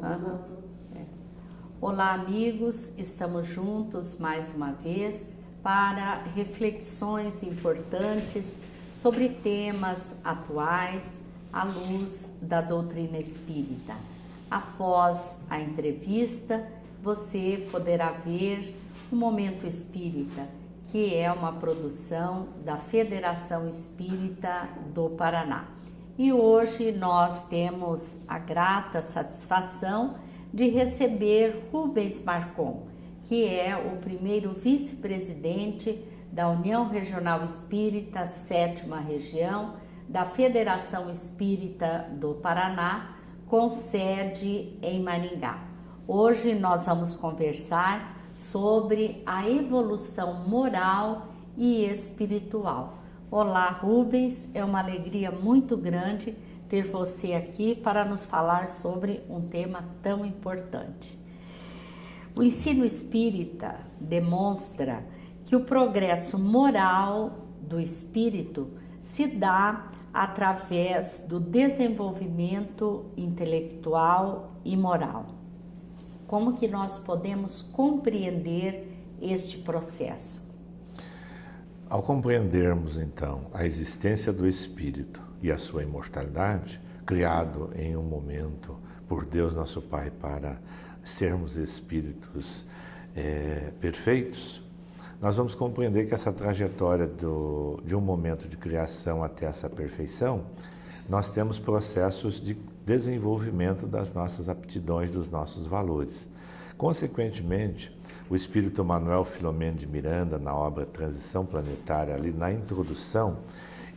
Aham, é. Olá, amigos, estamos juntos mais uma vez para reflexões importantes sobre temas atuais à luz da doutrina espírita. Após a entrevista, você poderá ver o Momento Espírita, que é uma produção da Federação Espírita do Paraná. E hoje nós temos a grata satisfação de receber Rubens Marcon, que é o primeiro vice-presidente da União Regional Espírita, 7ª Região, da Federação Espírita do Paraná, com sede em Maringá. Hoje nós vamos conversar sobre a evolução moral e espiritual. Olá, Rubens, é uma alegria muito grande ter você aqui para nos falar sobre um tema tão importante. O ensino espírita demonstra que o progresso moral do espírito se dá através do desenvolvimento intelectual e moral. Como que nós podemos compreender este processo? Ao compreendermos, então, a existência do Espírito e a sua imortalidade, criado em um momento por Deus nosso Pai para sermos espíritos perfeitos, nós vamos compreender que essa trajetória de um momento de criação até essa perfeição, nós temos processos de desenvolvimento das nossas aptidões, dos nossos valores. Consequentemente, o espírito Manuel Filomeno de Miranda, na obra Transição Planetária, ali na introdução,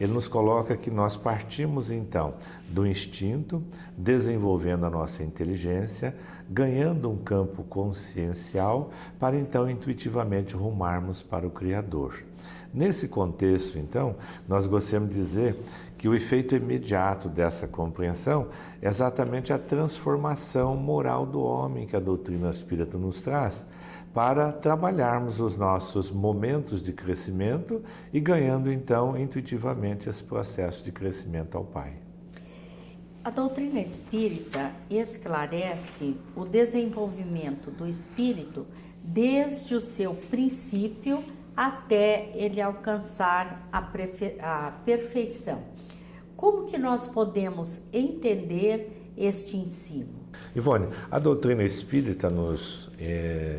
ele nos coloca que nós partimos então do instinto, desenvolvendo a nossa inteligência, ganhando um campo consciencial, para então intuitivamente rumarmos para o Criador. Nesse contexto, então, nós gostamos de dizer que o efeito imediato dessa compreensão é exatamente a transformação moral do homem que a doutrina espírita nos traz, para trabalharmos os nossos momentos de crescimento e ganhando então intuitivamente esse processo de crescimento ao Pai. A doutrina espírita esclarece o desenvolvimento do espírito desde o seu princípio até ele alcançar a perfeição. Como que nós podemos entender este ensino? Ivone, a doutrina espírita nos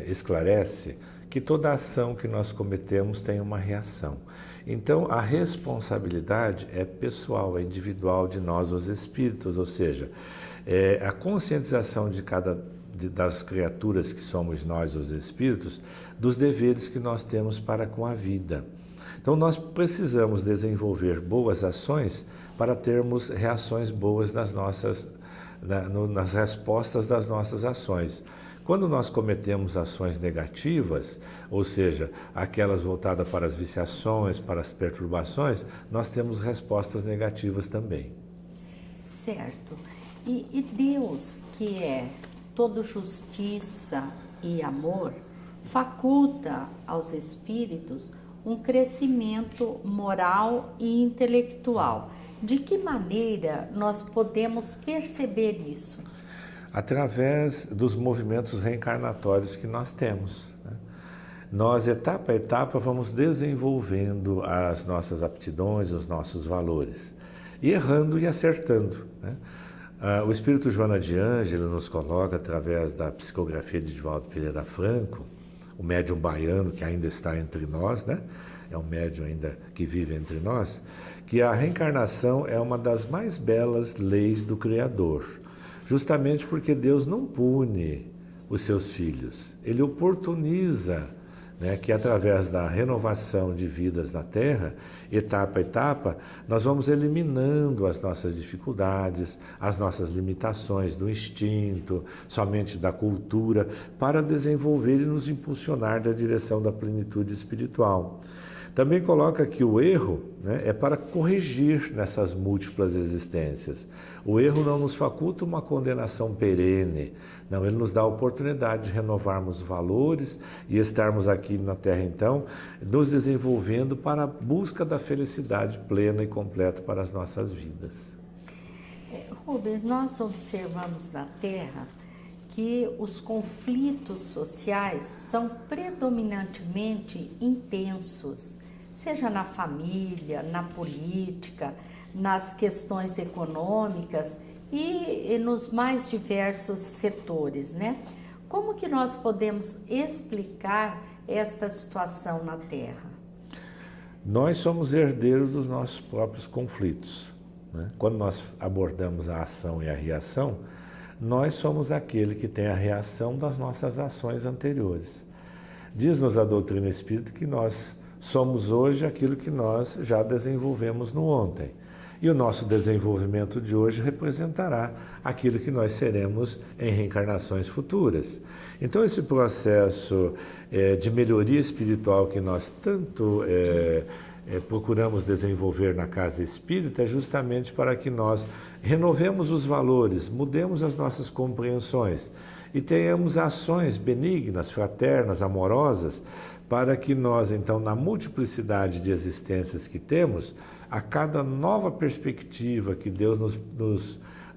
esclarece que toda ação que nós cometemos tem uma reação. Então, a responsabilidade é pessoal, é individual de nós, os espíritos, ou seja, a conscientização das criaturas que somos nós, os espíritos, dos deveres que nós temos para com a vida. Então, nós precisamos desenvolver boas ações para termos reações boas nas respostas das nossas ações. Quando nós cometemos ações negativas, ou seja, aquelas voltadas para as viciações, para as perturbações, nós temos respostas negativas também. Certo. E Deus, que é todo justiça e amor, faculta aos espíritos um crescimento moral e intelectual. De que maneira nós podemos perceber isso? Através dos movimentos reencarnatórios que nós temos, né? Nós, etapa a etapa, vamos desenvolvendo as nossas aptidões, os nossos valores, e errando e acertando, né? O espírito Joana de Ângelo nos coloca, através da psicografia de Divaldo Pereira Franco, o médium baiano que ainda está entre nós, né? É um médium ainda que vive entre nós, que a reencarnação é uma das mais belas leis do Criador, justamente porque Deus não pune os seus filhos, Ele oportuniza, né, que através da renovação de vidas na Terra, etapa a etapa, nós vamos eliminando as nossas dificuldades, as nossas limitações do instinto, somente da cultura, para desenvolver e nos impulsionar da direção da plenitude espiritual. Também coloca que o erro, né, é para corrigir nessas múltiplas existências. O erro não nos faculta uma condenação perene, não, ele nos dá a oportunidade de renovarmos valores e estarmos aqui na Terra, então, nos desenvolvendo para a busca da felicidade plena e completa para as nossas vidas. Rubens, nós observamos na Terra que os conflitos sociais são predominantemente intensos, seja na família, na política, nas questões econômicas e nos mais diversos setores, né? Como que nós podemos explicar esta situação na Terra? Nós somos herdeiros dos nossos próprios conflitos, né? Quando nós abordamos a ação e a reação, nós somos aquele que tem a reação das nossas ações anteriores. Diz-nos a doutrina espírita que nós somos hoje aquilo que nós já desenvolvemos no ontem. E o nosso desenvolvimento de hoje representará aquilo que nós seremos em reencarnações futuras. Então, esse processo de melhoria espiritual que nós tanto procuramos desenvolver na casa espírita é justamente para que nós renovemos os valores, mudemos as nossas compreensões e tenhamos ações benignas, fraternas, amorosas, para que nós, então, na multiplicidade de existências que temos, a cada nova perspectiva que Deus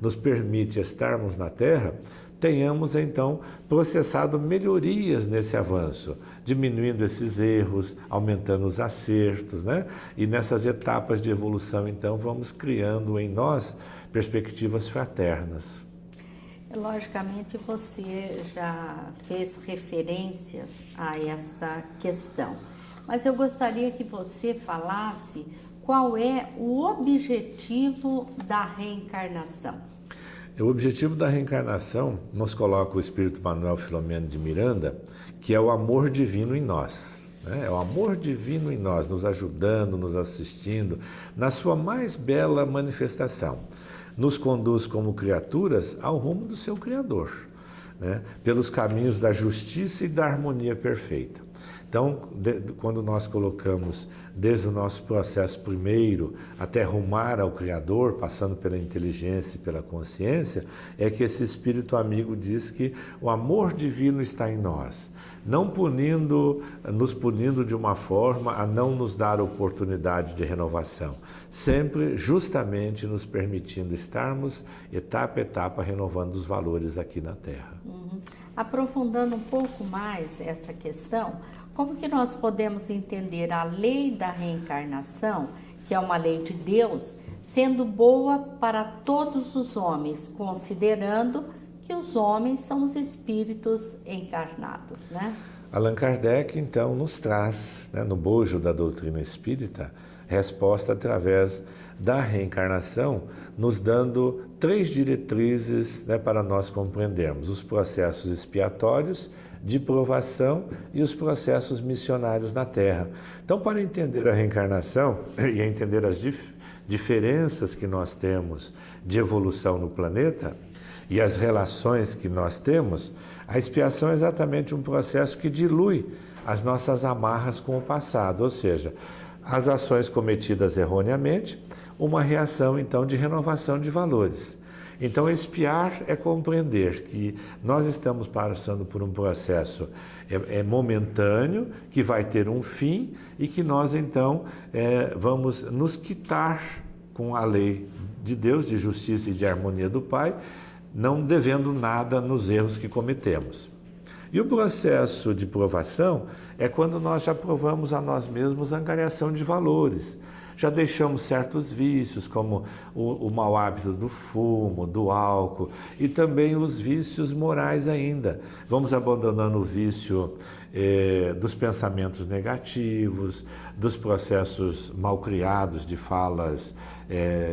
nos permite estarmos na Terra, tenhamos, então, processado melhorias nesse avanço, diminuindo esses erros, aumentando os acertos, né? E nessas etapas de evolução, então, vamos criando em nós perspectivas fraternas. Logicamente, você já fez referências a esta questão, mas eu gostaria que você falasse qual é o objetivo da reencarnação. O objetivo da reencarnação nos coloca o Espírito Manuel Filomeno de Miranda, que é o amor divino em nós. É o amor divino em nós, nos ajudando, nos assistindo, na sua mais bela manifestação. Nos conduz como criaturas ao rumo do seu Criador, né? Pelos caminhos da justiça e da harmonia perfeita. Então, quando nós colocamos desde o nosso processo primeiro até rumar ao Criador, passando pela inteligência e pela consciência, é que esse Espírito amigo diz que o amor divino está em nós, não nos punindo de uma forma a não nos dar oportunidade de renovação, sempre justamente nos permitindo estarmos etapa a etapa renovando os valores aqui na Terra. Aprofundando um pouco mais essa questão, como que nós podemos entender a lei da reencarnação, que é uma lei de Deus, sendo boa para todos os homens, considerando que os homens são os espíritos encarnados, né? Allan Kardec, então, nos traz, né, no bojo da doutrina espírita, resposta através da reencarnação, nos dando 3 diretrizes, né, para nós compreendermos os processos expiatórios, de provação e os processos missionários na Terra. Então, para entender a reencarnação e entender as diferenças que nós temos de evolução no planeta e as relações que nós temos, a expiação é exatamente um processo que dilui as nossas amarras com o passado, ou seja, as ações cometidas erroneamente, uma reação, então, de renovação de valores. Então, expiar é compreender que nós estamos passando por um processo momentâneo, que vai ter um fim e que nós, então, vamos nos quitar com a lei de Deus, de justiça e de harmonia do Pai, não devendo nada nos erros que cometemos. E o processo de provação é quando nós já provamos a nós mesmos a angariação de valores. Já deixamos certos vícios, como o mau hábito do fumo, do álcool e também os vícios morais ainda. Vamos abandonando o vício dos pensamentos negativos, dos processos mal criados de falas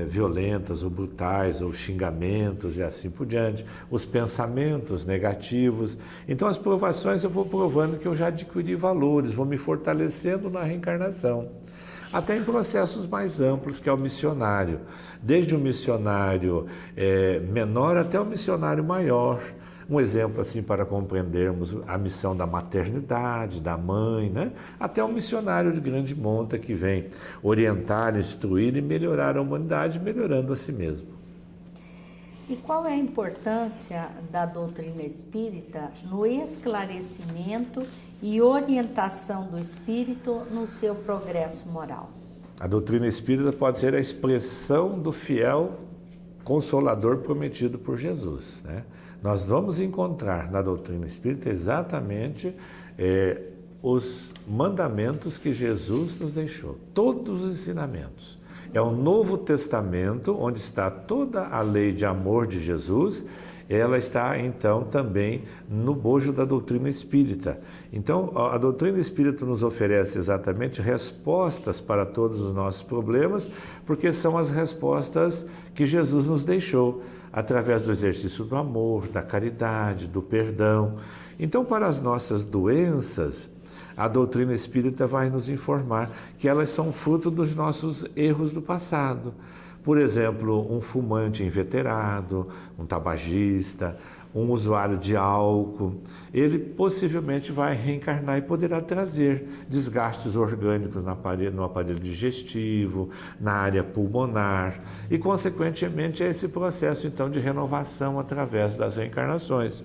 violentas ou brutais, ou xingamentos e assim por diante, os pensamentos negativos. Então, as provações eu vou provando que eu já adquiri valores, vou me fortalecendo na reencarnação. Até em processos mais amplos, que é o missionário. Desde o missionário menor até o missionário maior. Um exemplo assim para compreendermos a missão da maternidade, da mãe, né? Até o missionário de grande monta que vem orientar, instruir e melhorar a humanidade, melhorando a si mesmo. E qual é a importância da doutrina espírita no esclarecimento e orientação do espírito no seu progresso moral? A doutrina espírita pode ser a expressão do fiel consolador prometido por Jesus, né? nós vamos encontrar na doutrina espírita exatamente os mandamentos que Jesus nos deixou, todos os ensinamentos. É o Novo Testamento, onde está toda a lei de amor de Jesus. Ela está, então, também no bojo da doutrina espírita. Então, a doutrina espírita nos oferece exatamente respostas para todos os nossos problemas, porque são as respostas que Jesus nos deixou, através do exercício do amor, da caridade, do perdão. Então, para as nossas doenças, a doutrina espírita vai nos informar que elas são fruto dos nossos erros do passado. Por exemplo, um fumante inveterado, um tabagista, um usuário de álcool, ele possivelmente vai reencarnar e poderá trazer desgastes orgânicos no aparelho digestivo, na área pulmonar e, consequentemente, é esse processo, então, de renovação através das reencarnações.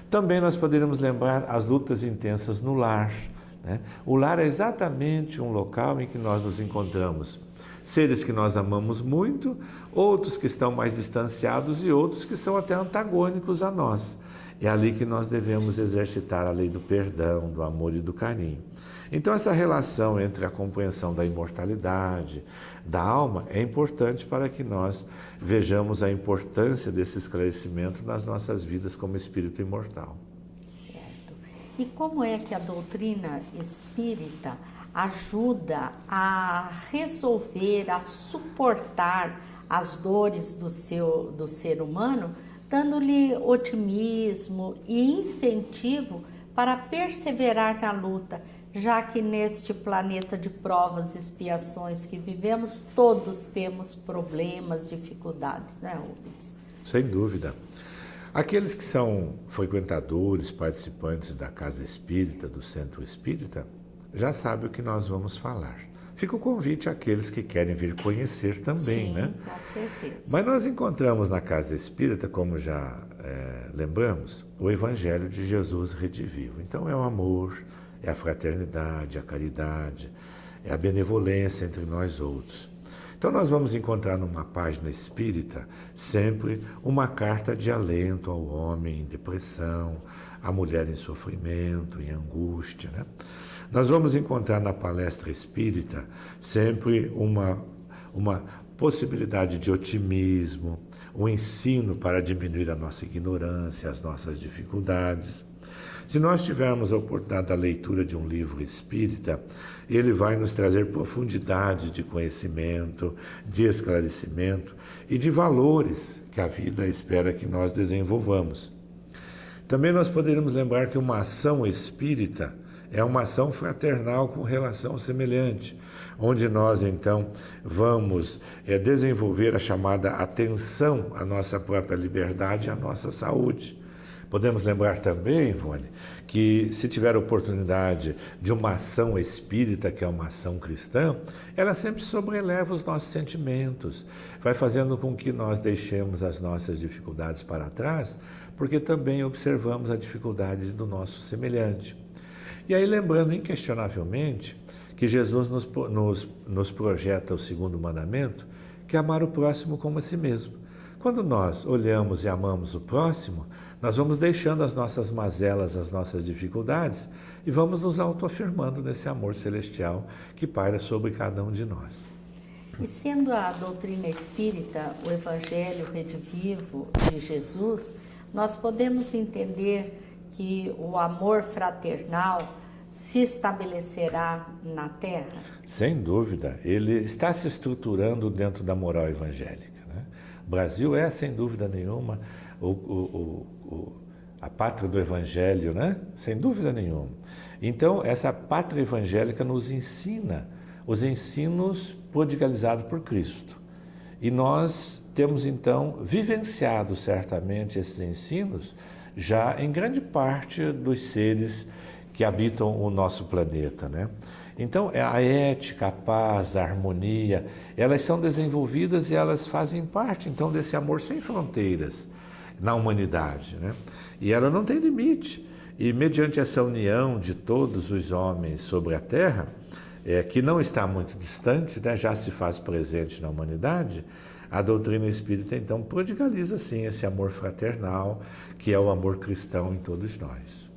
Também nós poderíamos lembrar as lutas intensas no lar, né? O lar é exatamente um local em que nós nos encontramos seres que nós amamos muito, outros que estão mais distanciados e outros que são até antagônicos a nós. É ali que nós devemos exercitar a lei do perdão, do amor e do carinho. Então, essa relação entre a compreensão da imortalidade, da alma, é importante para que nós vejamos a importância desse esclarecimento nas nossas vidas como espírito imortal. Certo. E como é que a doutrina espírita ajuda a resolver, a suportar as dores do ser humano, dando-lhe otimismo e incentivo para perseverar na luta, já que neste planeta de provas e expiações que vivemos, todos temos problemas, dificuldades, né, Rubens? Sem dúvida. Aqueles que são frequentadores, participantes da Casa Espírita, do Centro Espírita, já sabem o que nós vamos falar. Fica o convite àqueles que querem vir conhecer também, sim, né? Com certeza. Mas nós encontramos na Casa Espírita, como já lembramos, o Evangelho de Jesus redivivo. Então é o amor, é a fraternidade, a caridade, é a benevolência entre nós outros. Então nós vamos encontrar numa página espírita sempre uma carta de alento ao homem em depressão, à mulher em sofrimento, em angústia, né? Nós vamos encontrar na palestra espírita sempre uma possibilidade de otimismo, um ensino para diminuir a nossa ignorância, as nossas dificuldades. Se nós tivermos a oportunidade da leitura de um livro espírita, ele vai nos trazer profundidade de conhecimento, de esclarecimento e de valores que a vida espera que nós desenvolvamos. Também nós poderíamos lembrar que uma ação espírita é uma ação fraternal com relação semelhante, onde nós, então, vamos desenvolver a chamada atenção à nossa própria liberdade e à nossa saúde. Podemos lembrar também, Ivone, que se tiver oportunidade de uma ação espírita, que é uma ação cristã, ela sempre sobreleva os nossos sentimentos, vai fazendo com que nós deixemos as nossas dificuldades para trás, porque também observamos as dificuldades do nosso semelhante. E aí, lembrando inquestionavelmente que Jesus nos projeta o segundo mandamento, que é amar o próximo como a si mesmo. Quando nós olhamos e amamos o próximo, nós vamos deixando as nossas mazelas, as nossas dificuldades e vamos nos autoafirmando nesse amor celestial que paira sobre cada um de nós. E sendo a doutrina espírita o Evangelho redivivo de Jesus, nós podemos entender que o amor fraternal se estabelecerá na Terra? Sem dúvida, ele está se estruturando dentro da moral evangélica, né? O Brasil é, sem dúvida nenhuma, a pátria do Evangelho, né? Sem dúvida nenhuma. Então, essa pátria evangélica nos ensina os ensinos prodigalizados por Cristo. E nós temos, então, vivenciado certamente esses ensinos já em grande parte dos seres que habitam o nosso planeta, né? Então, a ética, a paz, a harmonia, elas são desenvolvidas e elas fazem parte, então, desse amor sem fronteiras na humanidade, né? E ela não tem limite. E, mediante essa união de todos os homens sobre a Terra, que não está muito distante, né, já se faz presente na humanidade, A doutrina espírita, então, prodigaliza, sim, esse amor fraternal, que é o amor cristão em todos nós.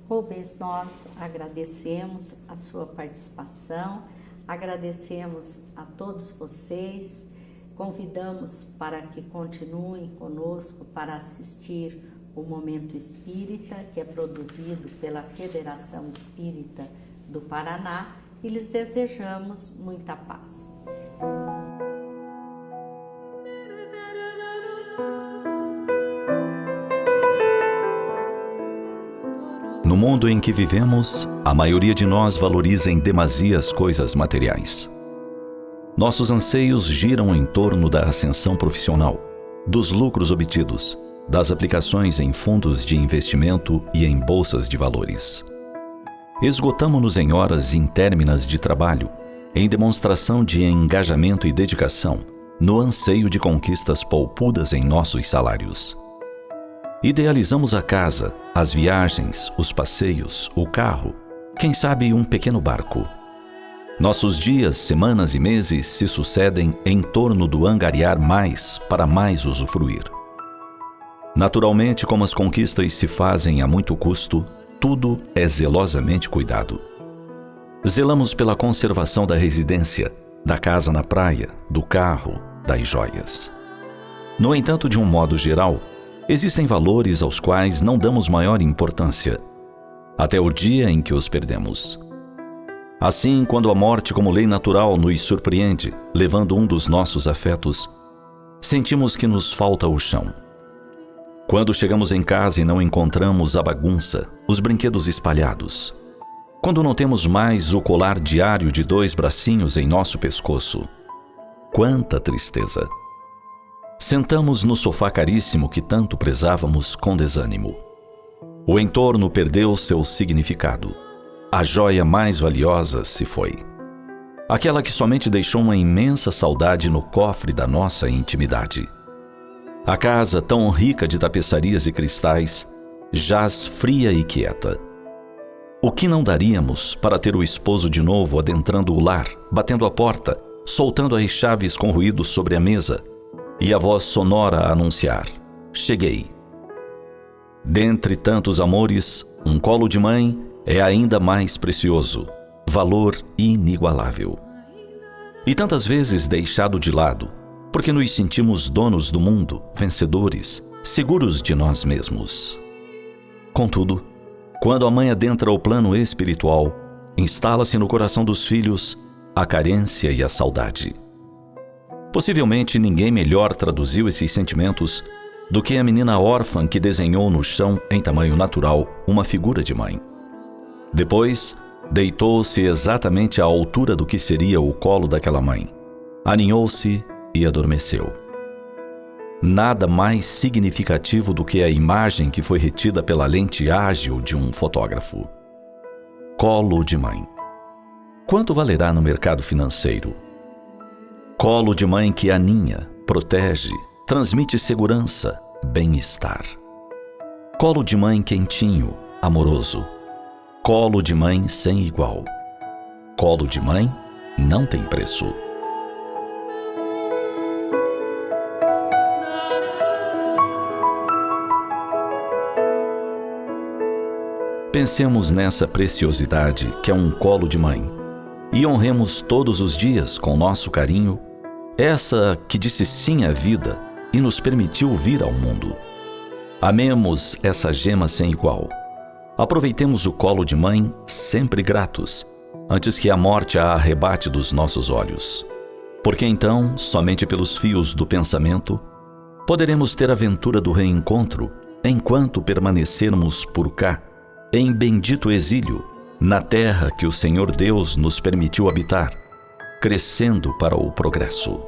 Rubens, nós agradecemos a sua participação, agradecemos a todos vocês, convidamos para que continuem conosco para assistir o Momento Espírita, que é produzido pela Federação Espírita do Paraná, e lhes desejamos muita paz. No mundo em que vivemos, a maioria de nós valoriza em demasia as coisas materiais. Nossos anseios giram em torno da ascensão profissional, dos lucros obtidos, das aplicações em fundos de investimento e em bolsas de valores. Esgotamo-nos em horas intérminas de trabalho, em demonstração de engajamento e dedicação, no anseio de conquistas poupudas em nossos salários. Idealizamos a casa, as viagens, os passeios, o carro, quem sabe um pequeno barco. Nossos dias, semanas e meses se sucedem em torno do angariar mais para mais usufruir. Naturalmente, como as conquistas se fazem a muito custo, tudo é zelosamente cuidado. Zelamos pela conservação da residência, da casa na praia, do carro, das joias. No entanto, de um modo geral, existem valores aos quais não damos maior importância, até o dia em que os perdemos. Assim, quando a morte como lei natural nos surpreende, levando um dos nossos afetos, sentimos que nos falta o chão. Quando chegamos em casa e não encontramos a bagunça, os brinquedos espalhados. Quando não temos mais o colar diário de 2 bracinhos em nosso pescoço. Quanta tristeza! Sentamos no sofá caríssimo que tanto prezávamos com desânimo. O entorno perdeu seu significado. A joia mais valiosa se foi. Aquela que somente deixou uma imensa saudade no cofre da nossa intimidade. A casa, tão rica de tapeçarias e cristais, jaz fria e quieta. O que não daríamos para ter o esposo de novo adentrando o lar, batendo a porta, soltando as chaves com ruído sobre a mesa, e a voz sonora a anunciar: cheguei. Dentre tantos amores, um colo de mãe é ainda mais precioso, valor inigualável. E tantas vezes deixado de lado, porque nos sentimos donos do mundo, vencedores, seguros de nós mesmos. Contudo, quando a mãe adentra o plano espiritual, instala-se no coração dos filhos a carência e a saudade. Possivelmente ninguém melhor traduziu esses sentimentos do que a menina órfã que desenhou no chão, em tamanho natural, uma figura de mãe. Depois, deitou-se exatamente à altura do que seria o colo daquela mãe. Aninhou-se e adormeceu. Nada mais significativo do que a imagem que foi retida pela lente ágil de um fotógrafo. Colo de mãe. Quanto valerá no mercado financeiro? Colo de mãe que aninha, protege, transmite segurança, bem-estar. Colo de mãe quentinho, amoroso. Colo de mãe sem igual. Colo de mãe não tem preço. Pensemos nessa preciosidade que é um colo de mãe e honremos todos os dias com nosso carinho essa que disse sim à vida e nos permitiu vir ao mundo. Amemos essa gema sem igual. Aproveitemos o colo de mãe sempre gratos, antes que a morte a arrebate dos nossos olhos. Porque então, somente pelos fios do pensamento, poderemos ter a aventura do reencontro enquanto permanecermos por cá, em bendito exílio, na terra que o Senhor Deus nos permitiu habitar, crescendo para o progresso.